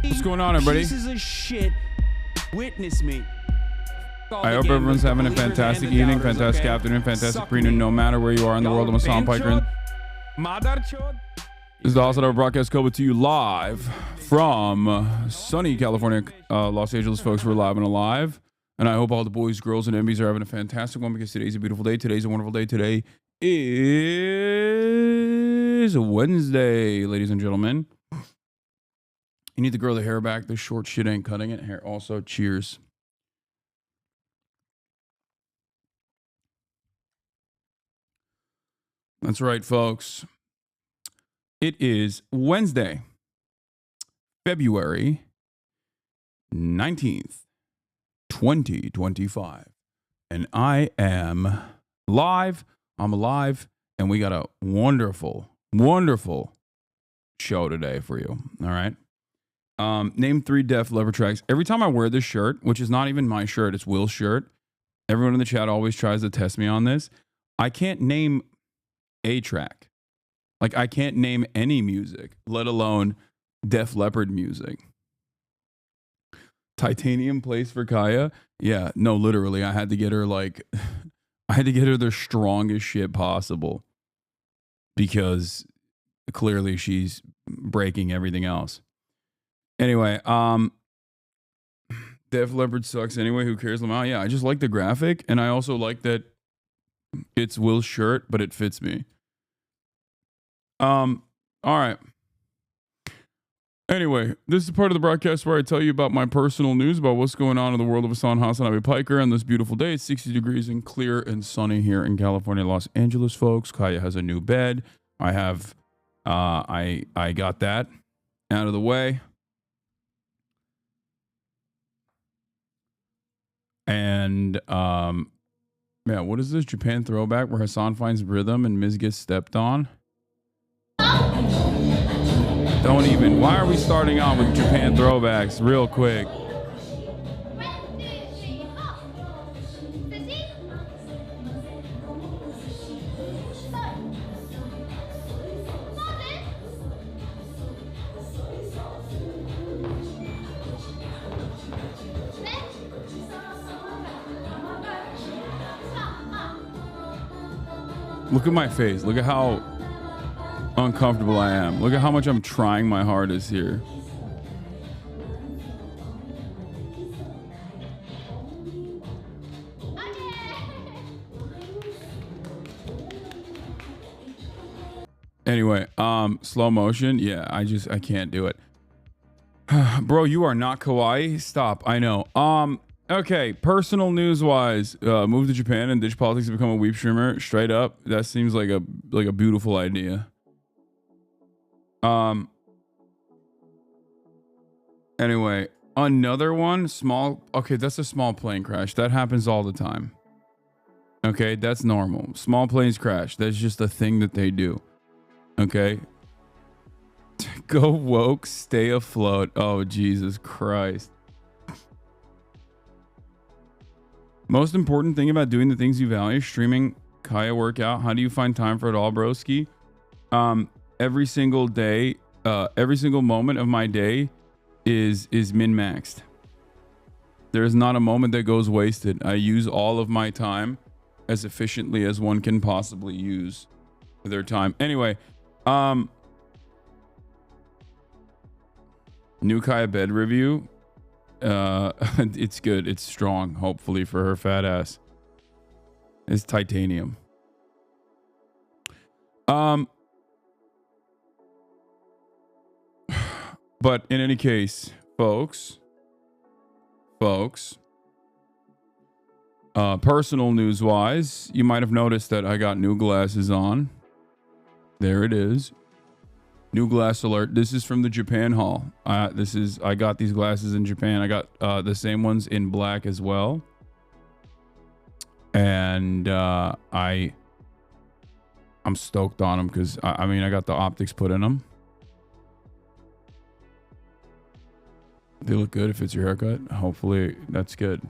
What's going on, everybody? Pieces of shit. Witness me. I hope everyone's having a fantastic evening, fantastic afternoon, fantastic pre-noon, no matter where you are in the world of Hassan Piker. This is the Hasanabi broadcast coming to you live from sunny California, Los Angeles, folks. We're live and alive. And I hope all the boys, girls, and MBs are having a fantastic one because today's a beautiful day. Today's a wonderful day. Today is Wednesday, ladies and gentlemen. You need to grow the hair back. This short shit ain't cutting it. Hair also. Cheers. That's right, folks. It is Wednesday, February 19th, 2025. And I am live. I'm alive. And we got a wonderful, wonderful show today for you. All right. Name 3 Def Leppard tracks. Every time I wear this shirt, which is not even my shirt, it's Will's shirt. Everyone in the chat always tries to test me on this. I can't name a track. Like, I can't name any music, let alone Def Leppard music. Titanium place for Kaya? Yeah, no, literally. I had to get her I had to get her the strongest shit possible because clearly she's breaking everything else. Anyway, Def Leppard sucks anyway. Who cares? Yeah, I just like the graphic, and I also like that it's Will's shirt, but it fits me. All right. Anyway, this is the part of the broadcast where I tell you about my personal news about what's going on in the world of Hasanabi Piker on this beautiful day. It's 60 degrees and clear and sunny here in California, Los Angeles, folks. Kaya has a new bed. I have, I got that out of the way. And, yeah, what is this? Japan throwback where Hassan finds rhythm and Miz gets stepped on? Don't even. Why are we starting off with Japan throwbacks real quick? Look at my face. Look at how uncomfortable I am. Look at how much I'm trying my hardest here. Anyway, slow motion. Yeah, I can't do it. Bro, you are not kawaii. Stop. I know. Okay, personal news wise, move to Japan and ditch politics to become a weeb streamer. Straight up. That seems like a beautiful idea. Anyway, another one, small. Okay, that's a small plane crash. That happens all the time. Okay, that's normal. Small planes crash. That's just a thing that they do. Okay. Go woke, stay afloat. Oh, Jesus Christ. Most important thing about doing the things you value, streaming, Kaya workout. How do you find time for it all, broski? Every single day, every single moment of my day is min-maxed. There's not a moment that goes wasted. I use all of my time as efficiently as one can possibly use their time. Anyway, new Kaya bed review. It's good. It's strong, hopefully, for her fat ass. It's titanium. But in any case, folks, personal news wise, you might have noticed that I got new glasses on. There it is. New glass alert. This is from the Japan haul. I got these glasses in Japan. I got the same ones in black as well. And I'm stoked on them because I mean I got the optics put in them. They look good if it's your haircut. Hopefully that's good.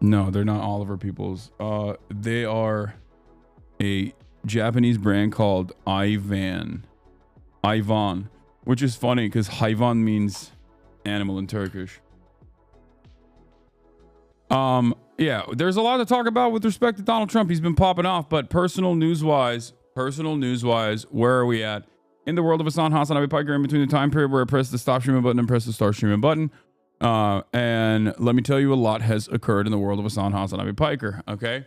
No, they're not Oliver Peoples. They are a Japanese brand called Ivan. Hayvan, which is funny because hayvan means animal in Turkish. Yeah, there's a lot to talk about with respect to Donald Trump. He's been popping off, but personal news wise, where are we at? In the world of Hasanabi Piker, in between the time period where I press the stop streaming button and press the start streaming button. And let me tell you, a lot has occurred in the world of Hasanabi Piker, okay?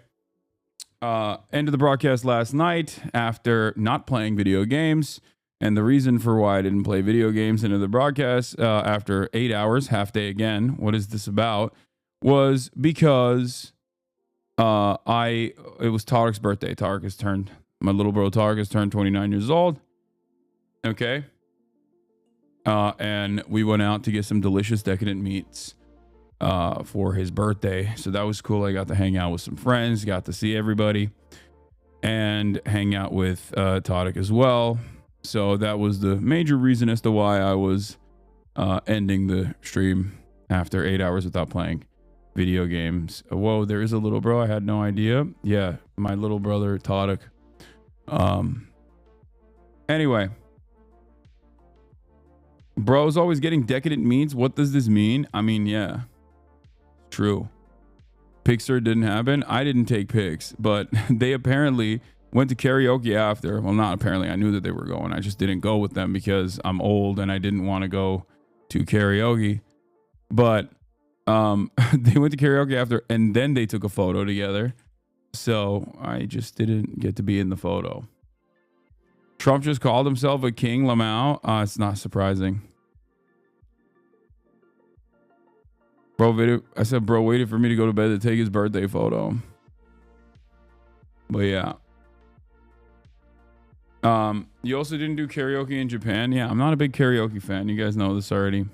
End of the broadcast last night after not playing video games. And the reason for why I didn't play video games into the broadcast after 8 hours, half day again, what is this about? Was because it was Tarek's birthday. My little bro Tarek has turned 29 years old. Okay. And we went out to get some delicious decadent meats for his birthday. So that was cool. I got to hang out with some friends, got to see everybody, and hang out with Tarek as well. So that was the major reason as to why I was ending the stream after 8 hours without playing video games. Whoa, there is a little bro. I had no idea. Yeah, my little brother Tarek. Anyway, bro's always getting decadent meats. What does this mean? I mean, yeah, true. Pixar didn't happen. I didn't take pics, but they apparently went to karaoke after. Well, not apparently. I knew that they were going. I just didn't go with them because I'm old and I didn't want to go to karaoke. But they went to karaoke after, and then they took a photo together. So I just didn't get to be in the photo. Trump just called himself a king, Lamau. It's not surprising. I said, bro waited for me to go to bed to take his birthday photo. But yeah. You also didn't do karaoke in Japan? Yeah, I'm not a big karaoke fan. You guys know this already.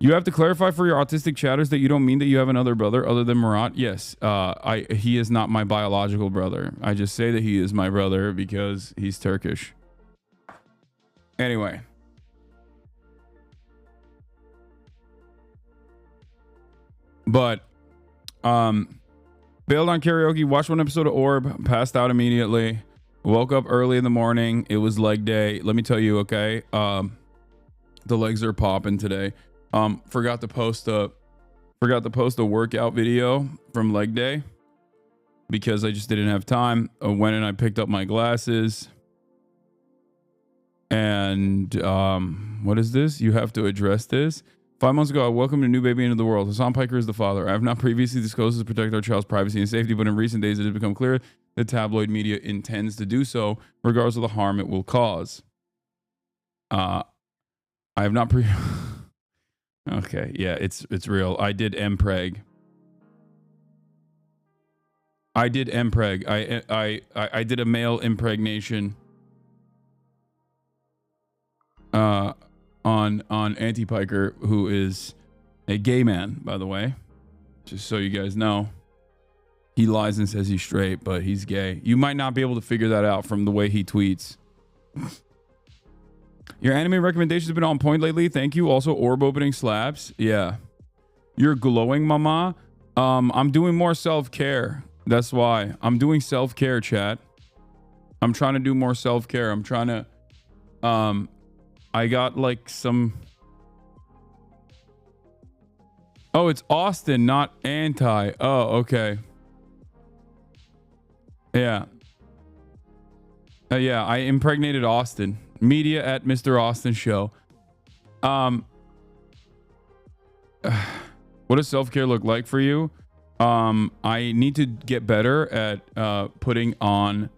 You have to clarify for your autistic chatters that you don't mean that you have another brother other than Murat. Yes, he is not my biological brother. I just say that he is my brother because he's Turkish. Anyway. But bailed on karaoke, watched one episode of Orb, passed out immediately, woke up early in the morning. It was leg day. Let me tell you, okay, the legs are popping today. Forgot to post a workout video from leg day because I just didn't have time. I went and I picked up my glasses. And what is this? You have to address this. 5 months ago, I welcomed a new baby into the world. Hassan Piker is the father. I have not previously disclosed to protect our child's privacy and safety, but in recent days, it has become clear that tabloid media intends to do so, regardless of the harm it will cause. I have not Okay, yeah, it's real. I did mpreg. I did a male impregnation on Anti-Piker, who is a gay man, by the way. Just so you guys know. He lies and says he's straight, but he's gay. You might not be able to figure that out from the way he tweets. Your anime recommendations have been on point lately. Thank you. Also, orb opening slaps. Yeah. You're glowing, mama. I'm doing more self-care. That's why. I'm doing self-care, chat. I'm trying to do more self-care. I'm trying to... I got like some... Oh, it's Austin, not anti. Oh, okay. Yeah. Yeah, I impregnated Austin. Media at Mr. Austin Show. What does self-care look like for you? I need to get better at putting on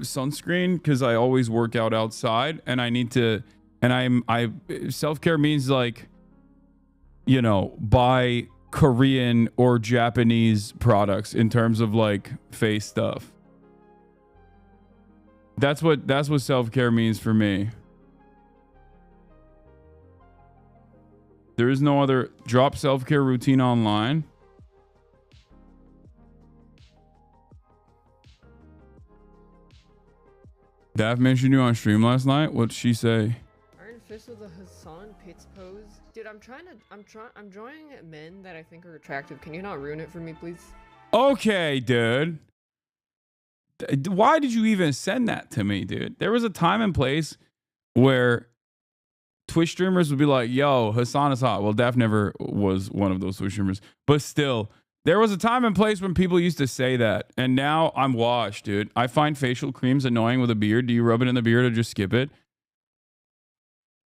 sunscreen because I always work out outside, and I need to, and self-care means, like, you know, buy Korean or Japanese products in terms of like face stuff. That's what self-care means for me. There is no other drop self-care routine online. Dav mentioned you on stream last night. What'd she say? Iron Fist with the Hassan Pitts pose. Dude, I'm drawing men that I think are attractive. Can you not ruin it for me, please? Okay, dude. Why did you even send that to me, dude? There was a time and place where Twitch streamers would be like, yo, Hassan is hot. Well, Daph never was one of those Twitch streamers, but still, there was a time and place when people used to say that. And now I'm washed, dude. I find facial creams annoying with a beard. Do you rub it in the beard or just skip it?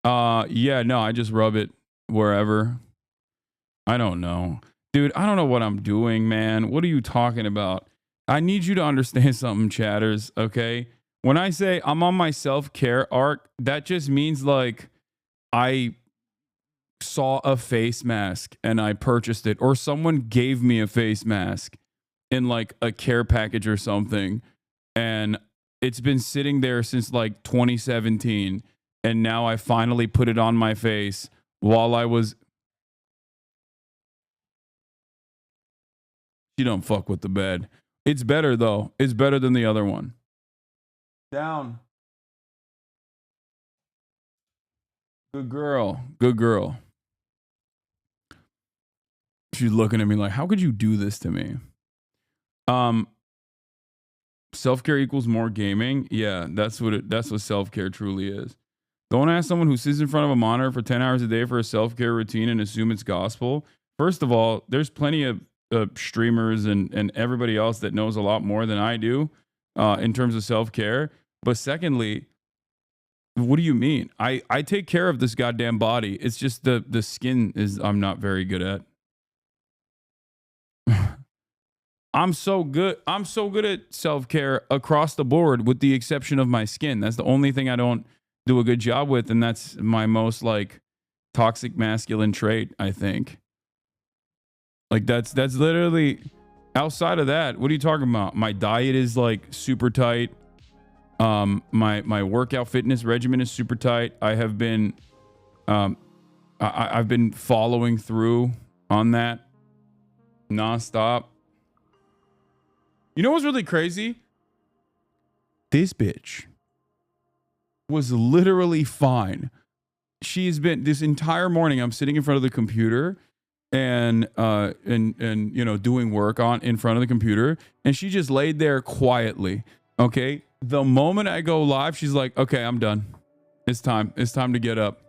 Yeah, no, I just rub it wherever. I don't know. Dude, I don't know what I'm doing, man. What are you talking about? I need you to understand something, chatters, okay? When I say I'm on my self-care arc, that just means like I saw a face mask and I purchased it, or someone gave me a face mask in like a care package or something, and it's been sitting there since like 2017, and now I finally put it on my face while I was... You don't fuck with the bed. It's better though. It's better than the other one. Down. Good girl. Good girl. She's looking at me like, how could you do this to me? Self-care equals more gaming. Yeah, that's what self-care truly is. Don't ask someone who sits in front of a monitor for 10 hours a day for a self-care routine and assume it's gospel. First of all, there's plenty of streamers and everybody else that knows a lot more than I do in terms of self-care. But secondly, what do you mean? I take care of this goddamn body. It's just the skin is I'm not very good at. I'm so good at self-care across the board with the exception of my skin. That's the only thing I don't do a good job with, and that's my most like toxic masculine trait, I think. Like that's literally outside of that. What are you talking about? My diet is like super tight. My workout fitness regimen is super tight. I have been I've been following through on that nonstop. You know what's really crazy? This bitch was literally fine. She's been this entire morning. I'm sitting in front of the computer and you know, doing work in front of the computer, and she just laid there quietly. Okay. The moment I go live, she's like, okay, I'm done. It's time to get up.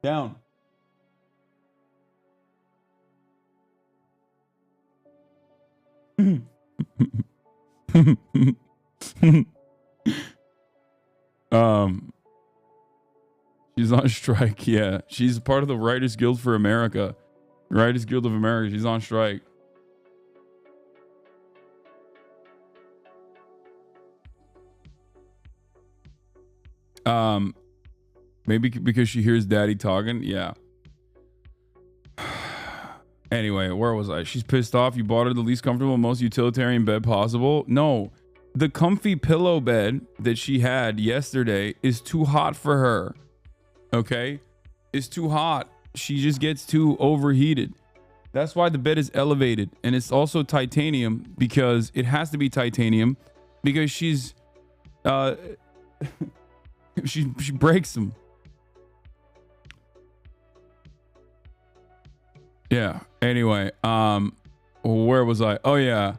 Down. She's on strike. Yeah, she's part of the Writers Guild for America. Writers Guild of America. She's on strike. Maybe because she hears daddy talking. Yeah. Anyway, where was I? She's pissed off. You bought her the least comfortable, most utilitarian bed possible. No, the comfy pillow bed that she had yesterday is too hot for her. Okay? It's too hot. She just gets too overheated. That's why the bed is elevated. And it's also titanium because it has to be titanium because she's she breaks them. Yeah. Anyway, where was I? Oh yeah.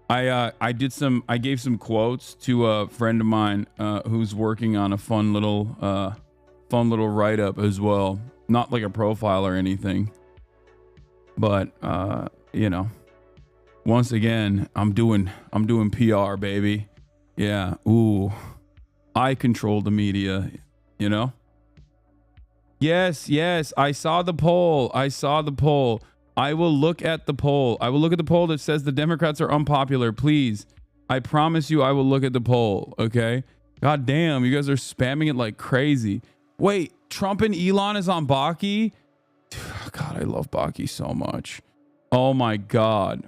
I gave some quotes to a friend of mine who's working on a fun little write-up as well. Not like a profile or anything. But you know, once again, I'm doing PR, baby. Yeah. Ooh. I control the media, you know? Yes, I saw the poll. I will look at the poll. I will look at the poll that says the Democrats are unpopular. Please. I promise you I will look at the poll, okay? God damn, you guys are spamming it like crazy. Wait, Trump and Elon is on Baki? God, I love Baki so much. Oh my God.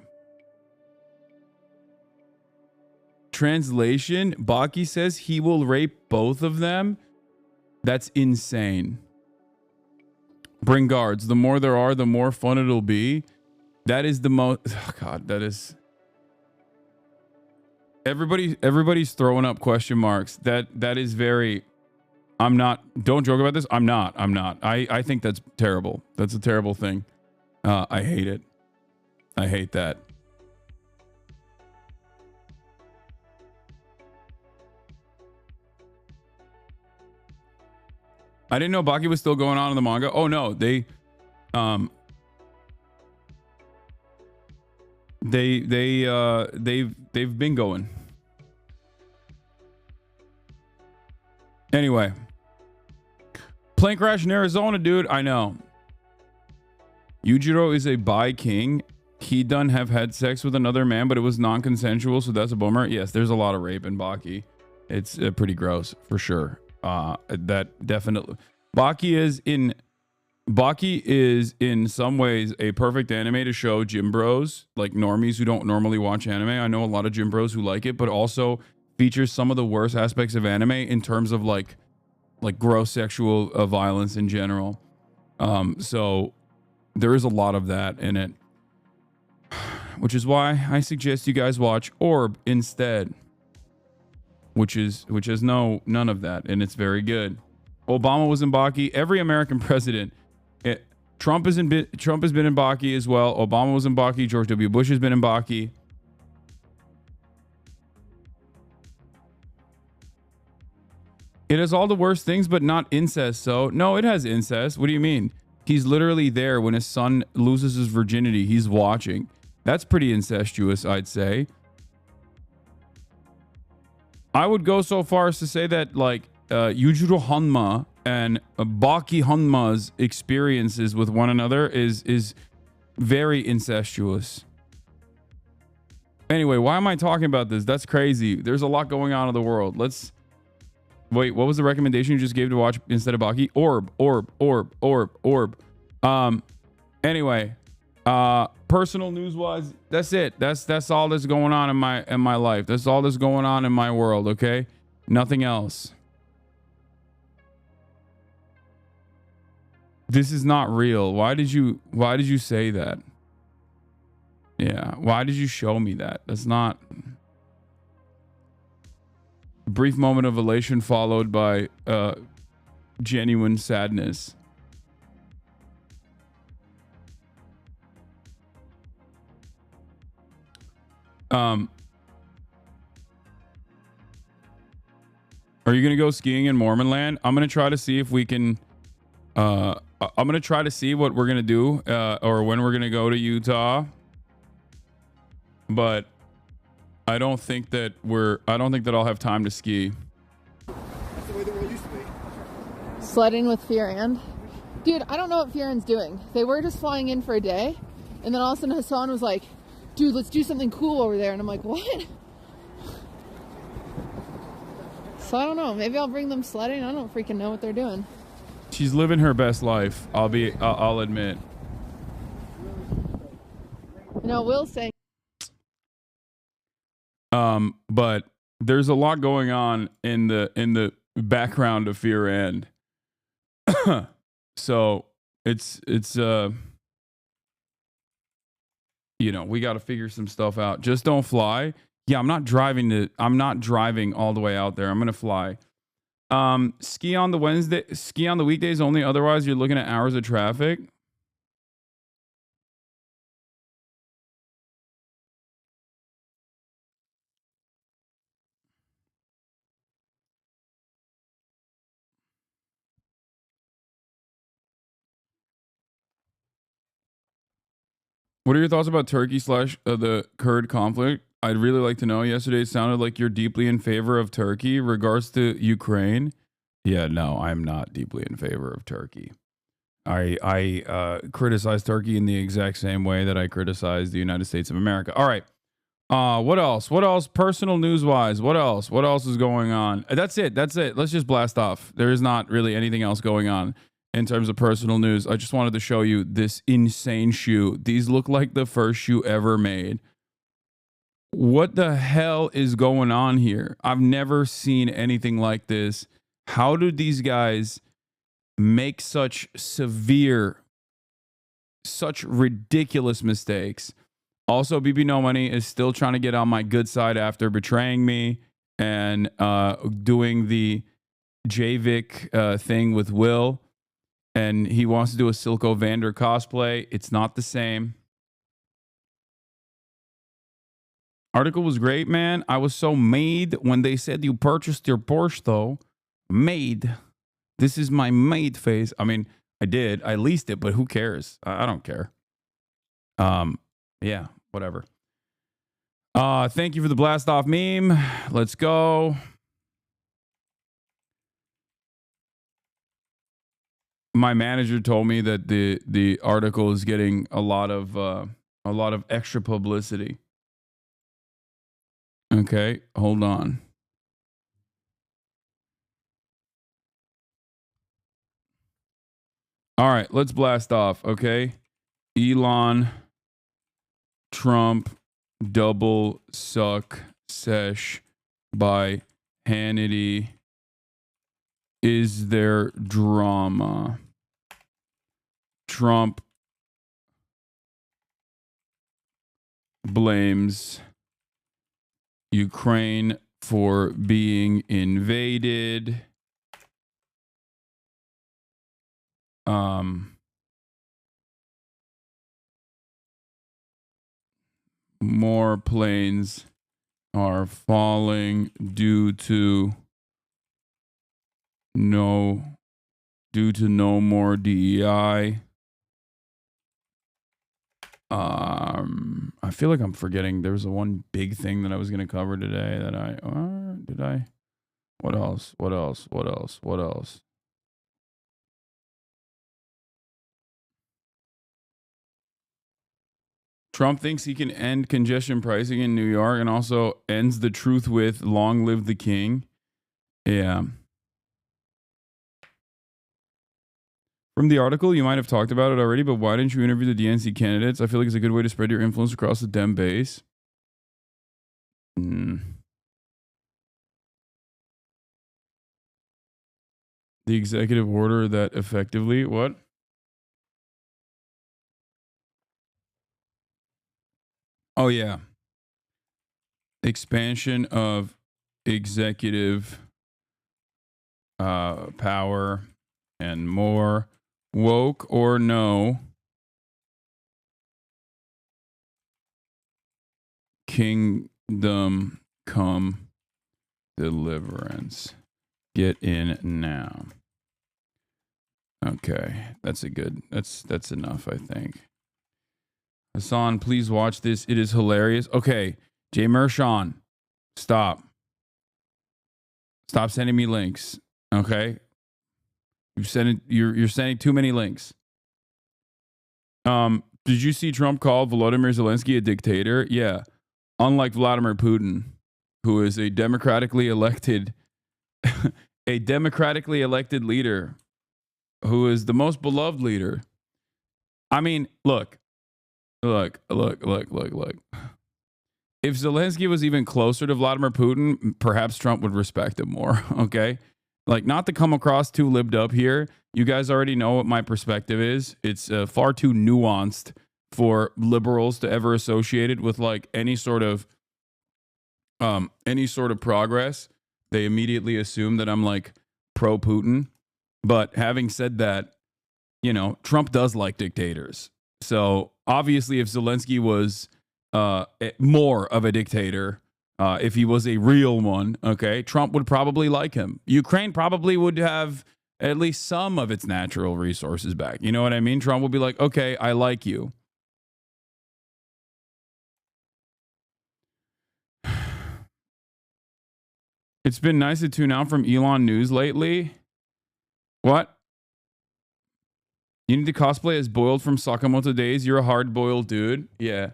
Translation, Baki says he will rape both of them. That's insane. Bring guards. The more there are, the more fun it'll be. That is the most... Oh God, that is... Everybody's throwing up question marks. That is very... I'm not... Don't joke about this. I'm not. I think that's terrible. That's a terrible thing. I hate it. I hate that. I didn't know Baki was still going on in the manga. Oh no, they've been going. Anyway, plane crash in Arizona, dude. I know. Yujiro is a bi king. He done have had sex with another man, but it was non-consensual, so that's a bummer. Yes, there's a lot of rape in Baki. It's pretty gross for sure. That definitely. Baki is in some ways a perfect anime to show gym bros, like normies who don't normally watch anime. I know a lot of gym bros who like it, but also features some of the worst aspects of anime in terms of like gross sexual violence in general. So there is a lot of that in it, which is why I suggest you guys watch Orb instead, which has none of that, and it's very good. Obama was in Baki. Every American president. Trump has been in Baki as well. Obama was in Baki. George W. Bush has been in Baki. It has all the worst things, but not incest. So no, it has incest. What do you mean? He's literally there when his son loses his virginity. He's watching. That's pretty incestuous, I'd say. I would go so far as to say that like Yujiro Hanma and Baki Hanma's experiences with one another is very incestuous. Anyway, why am I talking about this? That's crazy. There's a lot going on in the world. Let's wait. What was the recommendation you just gave to watch instead of Baki? Orb. Anyway, personal news wise, that's it. That's all that's going on in my life. That's all that's going on in my world. Okay, nothing else. This is not real. Why did you say that? Yeah. Why did you show me that? That's not. A brief moment of elation followed by genuine sadness. Are you gonna go skiing in Mormon land? I'm gonna try to see if we can. I'm gonna try to see what we're gonna do, or when we're gonna go to Utah. But I don't think that I'll have time to ski. That's the way the world used to be. Sledding with Fioran. Dude, I don't know what Fioran's doing. They were just flying in for a day, and then all of a sudden Hassan was like, dude, let's do something cool over there. And I'm like, what? So I don't know. Maybe I'll bring them sledding. I don't freaking know what they're doing. She's living her best life. I'll admit. You know, Will's saying. But there's a lot going on in the background of Fioran. So it's you know, we got to figure some stuff out. Just don't fly. Yeah, I'm not driving all the way out there. I'm going to fly. Ski on the weekdays only. Otherwise, you're looking at hours of traffic. What are your thoughts about Turkey / the Kurd conflict? I'd really like to know. Yesterday it sounded like you're deeply in favor of Turkey. Regards to Ukraine. Yeah, no, I'm not deeply in favor of Turkey. I criticize Turkey in the exact same way that I criticize the United States of America. All right. What else? What else? Personal news wise, what else? What else is going on? That's it. Let's just blast off. There is not really anything else going on in terms of personal news. I just wanted to show you this insane shoe. These look like the first shoe ever made. What the hell is going on here? I've never seen anything like this. How do these guys make such ridiculous mistakes? Also, BB No Money is still trying to get on my good side after betraying me and doing the Javik thing with Will. And he wants to do a Silko Vander cosplay. It's not the same. Article was great, man. I was so made when they said you purchased your Porsche, though. Made. This is my mate face. I mean, I did. I leased it, but who cares? I don't care. Yeah, whatever. Thank you for the blast off meme. Let's go. My manager told me that the article is getting a lot of extra publicity. Okay, hold on. All right, let's blast off, okay? Elon Trump double suck sesh by Hannity. Is there drama? Trump blames Ukraine for being invaded. More planes are falling due to no more DEI. I feel like I'm forgetting. There was one big thing that I was going to cover today that did I? What else? Trump thinks he can end congestion pricing in New York and also ends the truth with long live the king. Yeah. From the article, you might have talked about it already, but why didn't you interview the DNC candidates? I feel like it's a good way to spread your influence across the Dem base. The executive order that effectively, what? Oh, yeah. Expansion of executive power and more. Woke or no, kingdom come deliverance. Get in now. Okay, that's enough, I think. Hassan, please watch this. It is hilarious. Okay, Jay Mershon, stop. Stop sending me links. Okay? You're sending too many links. Did you see Trump call Volodymyr Zelensky a dictator? Yeah. Unlike Vladimir Putin, who is a democratically elected leader, who is the most beloved leader. I mean, look. If Zelensky was even closer to Vladimir Putin, perhaps Trump would respect him more, okay? Like, not to come across too libbed up here. You guys already know what my perspective is. It's far too nuanced for liberals to ever associate it with like any sort of progress. They immediately assume that I'm like pro Putin. But having said that, you know, Trump does like dictators. So obviously, if Zelensky was more of a dictator, if he was a real one, okay, Trump would probably like him. Ukraine probably would have at least some of its natural resources back. You know what I mean? Trump would be like, okay, I like you. It's been nice to tune out from Elon news lately. What? You need to cosplay as Boiled from Sakamoto Days. You're a hard-boiled dude. Yeah.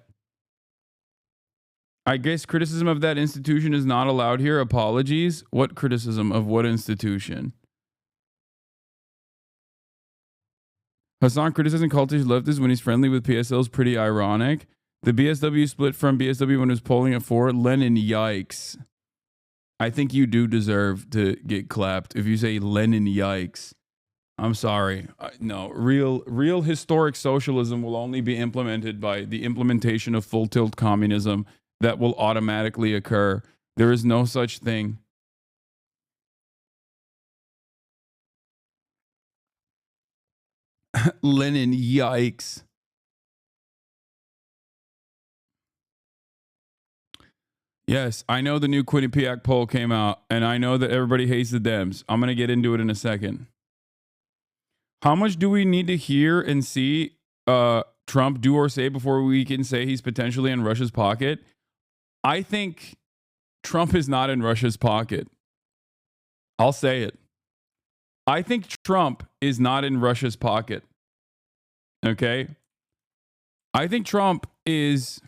I guess criticism of that institution is not allowed here. Apologies. What criticism of what institution? Hassan criticizing cultish leftists when he's friendly with PSL is pretty ironic. The BSW split from BSW when it was polling at 4. Lenin, yikes. I think you do deserve to get clapped if you say Lenin, yikes. I'm sorry. No, real historic socialism will only be implemented by the implementation of full tilt communism that will automatically occur. There is no such thing. Lenin, yikes. Yes, I know the new Quinnipiac poll came out, and I know that everybody hates the Dems. I'm going to get into it in a second. How much do we need to hear and see Trump do or say before we can say he's potentially in Russia's pocket? I think Trump is not in Russia's pocket. I'll say it. I think Trump is not in Russia's pocket. Okay? I think Trump is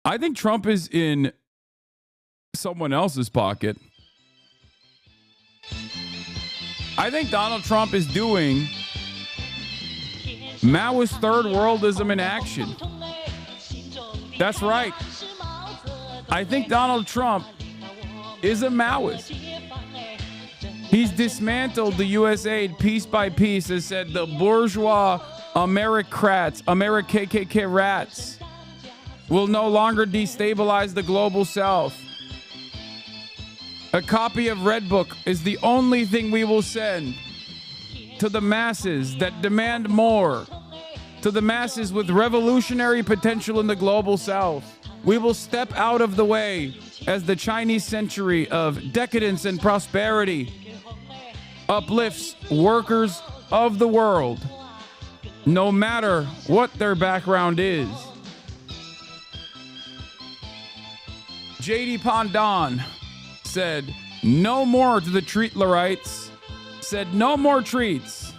in someone else's pocket. I think Donald Trump is doing Maoist third worldism in action. That's right. I think Donald Trump is a Maoist. He's dismantled the U.S. aid piece by piece, has said the bourgeois Americrats, America-KKK rats, will no longer destabilize the global south. A copy of Red Book is the only thing we will send to the masses that demand more, to the masses with revolutionary potential in the global south. We will step out of the way as the Chinese century of decadence and prosperity uplifts workers of the world, no matter what their background is. J.D. Pondon said no more to the treatlerites, said no more treats.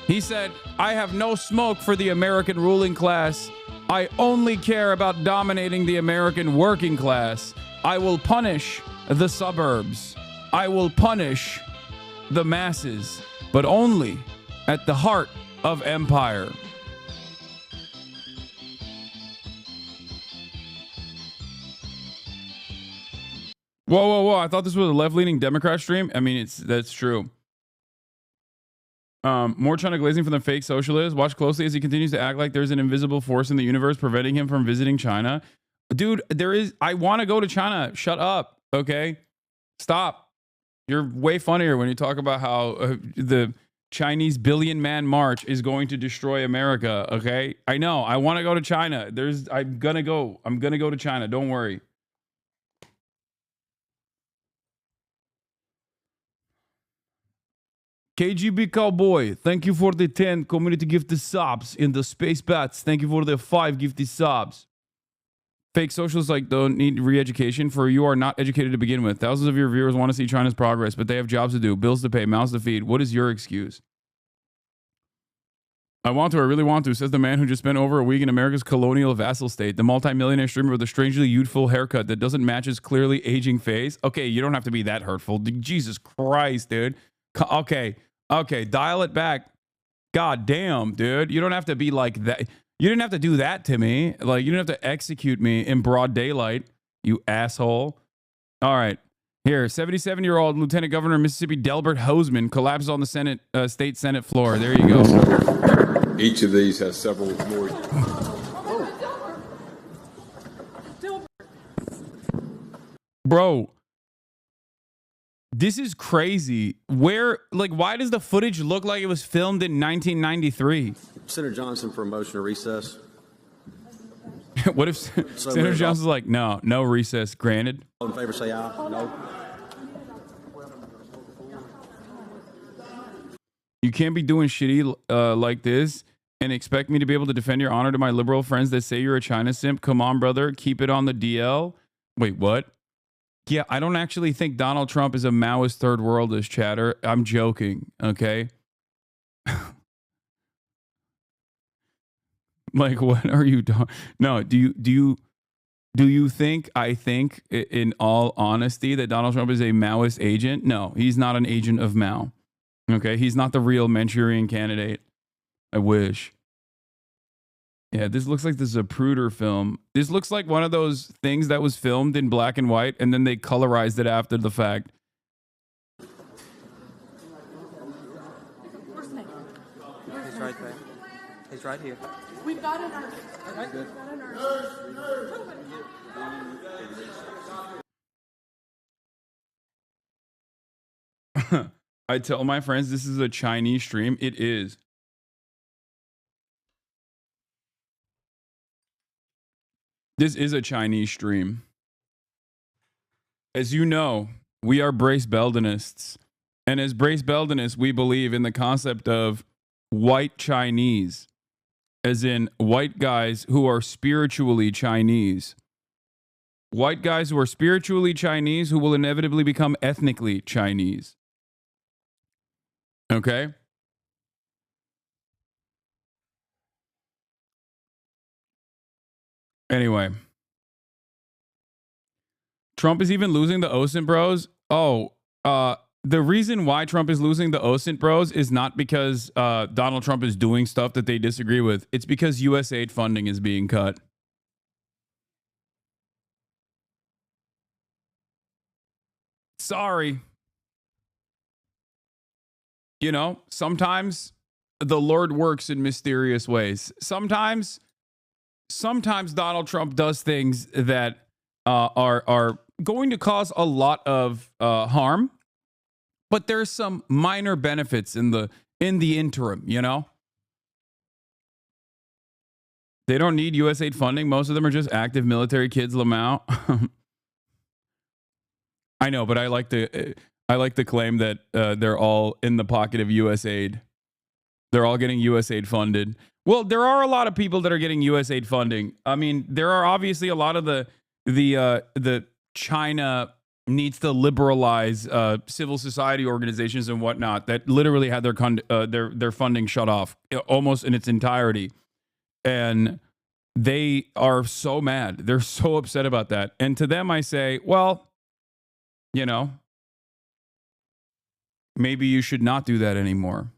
He said, I have no smoke for the American ruling class. I only care about dominating the American working class. I will punish the suburbs. I will punish the masses, but only at the heart of empire. Whoa. I thought this was a left-leaning Democrat stream. I mean, that's true. More China glazing from the fake socialist. Watch closely as he continues to act like there's an invisible force in the universe preventing him from visiting China. Dude, there is. I want to go to China. Shut up. Okay? Stop. You're way funnier when you talk about how the Chinese billion-man march is going to destroy America. Okay? I know. I want to go to China. I'm going to go. I'm going to go to China. Don't worry. KGB Cowboy, thank you for the 10 community gifted subs. In the Space Bats, thank you for the 5 gifted subs. Fake socialists don't need re-education, for you are not educated to begin with. Thousands of your viewers want to see China's progress, but they have jobs to do, bills to pay, mouths to feed. What is your excuse? I really want to, says the man who just spent over a week in America's colonial vassal state. The multimillionaire streamer with a strangely youthful haircut that doesn't match his clearly aging face. Okay, you don't have to be that hurtful. Jesus Christ, dude. Okay, dial it back. God damn, dude. You don't have to be like that. You didn't have to do that to me. Like, you didn't have to execute me in broad daylight, you asshole. All right. Here, 77-year-old Lieutenant Governor of Mississippi Delbert Hosemann collapses on the state Senate floor. There you go. Each of these has several more. Bro. This is crazy. Why does the footage look like it was filmed in 1993? Senator Johnson for a motion to recess. What if Senator Johnson's like, no recess granted? All in favor, say aye. No. You can't be doing shitty like this and expect me to be able to defend your honor to my liberal friends that say you're a China simp. Come on, brother. Keep it on the DL. Wait, what? Yeah, I don't actually think Donald Trump is a Maoist third worldist, chatter. I'm joking, okay? Like, what are you doing? No, do you think, I think, in all honesty, that Donald Trump is a Maoist agent? No, he's not an agent of Mao. Okay, he's not the real Manchurian candidate. I wish. Yeah, this looks like this is a Zapruder film. This looks like one of those things that was filmed in black and white, and then they colorized it after the fact. He's right there. He's right here. We've got a nurse. Okay. I tell my friends this is a Chinese stream. It is. This is a Chinese stream. As you know, we are Brace Beldenists, And as Brace Beldenists, we believe in the concept of white Chinese, as in white guys who are spiritually Chinese. White guys who are spiritually Chinese who will inevitably become ethnically Chinese. Okay? Anyway. Trump is even losing the OSINT bros. The reason why Trump is losing the OSINT bros is not because Donald Trump is doing stuff that they disagree with. It's because USAID funding is being cut. Sorry. You know, sometimes the Lord works in mysterious ways. Sometimes Donald Trump does things that are going to cause a lot of harm, but there's some minor benefits in the interim, you know? They don't need USAID funding. Most of them are just active military kids, Lamau. I know, but I like to claim that they're all in the pocket of USAID. They're all getting USAID funded. Well, there are a lot of people that are getting USAID funding. I mean, there are obviously a lot of the China needs to liberalize civil society organizations and whatnot that literally had their funding shut off almost in its entirety, and they are so mad. They're so upset about that. And to them, I say, well, you know, maybe you should not do that anymore.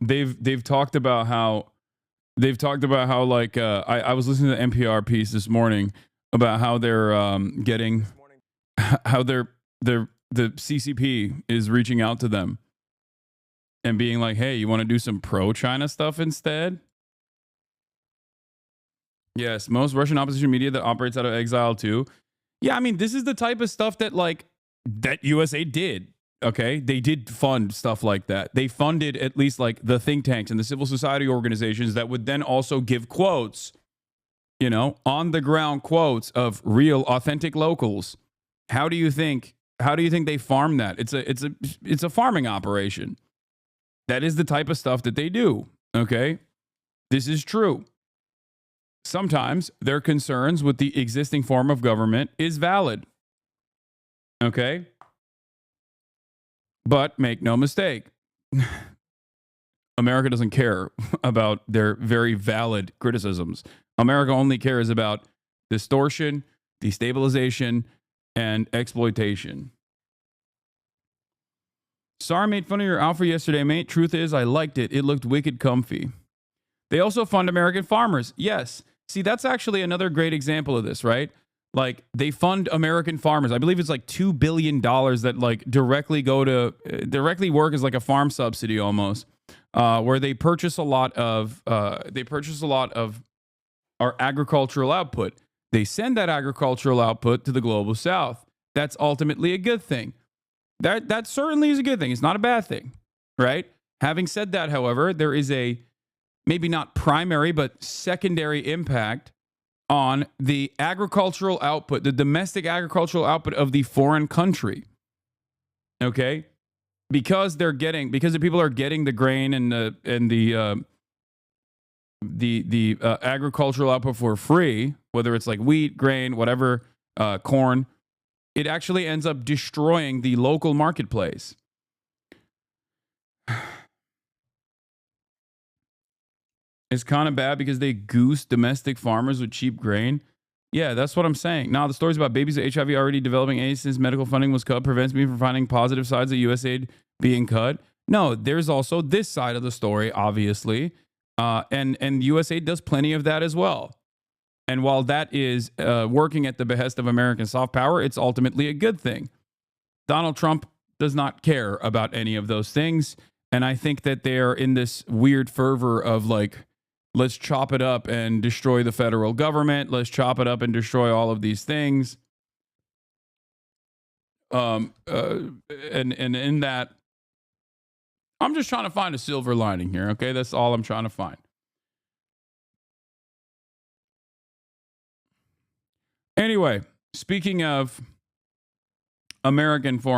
They've talked about how like I was listening to the NPR piece this morning about how they're getting how the CCP is reaching out to them and being like, hey, you want to do some pro-China stuff instead? Yes, most Russian opposition media that operates out of exile too. Yeah, I mean, this is the type of stuff that USA did. Okay, they did fund stuff like that. They funded at least like the think tanks and the civil society organizations that would then also give quotes, you know, on the ground quotes of real, authentic locals. How do you think they farm that? It's a farming operation. That is the type of stuff that they do. Okay, this is true. Sometimes their concerns with the existing form of government is valid. Okay. But make no mistake, America doesn't care about their very valid criticisms. America only cares about distortion, destabilization, and exploitation. Sorry, made fun of your outfit yesterday, mate. Truth is, I liked it. It looked wicked comfy. They also fund American farmers. Yes. See, that's actually another great example of this, right? Like, they fund American farmers. I believe it's like $2 billion that like directly work as like a farm subsidy almost, where they purchase a lot of our agricultural output. They send that agricultural output to the global south. That's ultimately a good thing. That certainly is a good thing. It's not a bad thing, right? Having said that, however, there is a maybe not primary but secondary impact on the agricultural output, the domestic agricultural output of the foreign country. Okay? Because the people are getting the grain and the agricultural output for free, whether it's like wheat, grain, whatever, corn, it actually ends up destroying the local marketplace. It's kind of bad because they goose domestic farmers with cheap grain. Yeah, that's what I'm saying. Now, the stories about babies with HIV already developing AIDS since medical funding was cut prevents me from finding positive sides of USAID being cut. No, there's also this side of the story, obviously. And USAID does plenty of that as well. And while that is working at the behest of American soft power, it's ultimately a good thing. Donald Trump does not care about any of those things. And I think that they're in this weird fervor of like, let's chop it up and destroy the federal government. Let's chop it up and destroy all of these things. And in that, I'm just trying to find a silver lining here. Okay, that's all I'm trying to find. Anyway, speaking of American foreign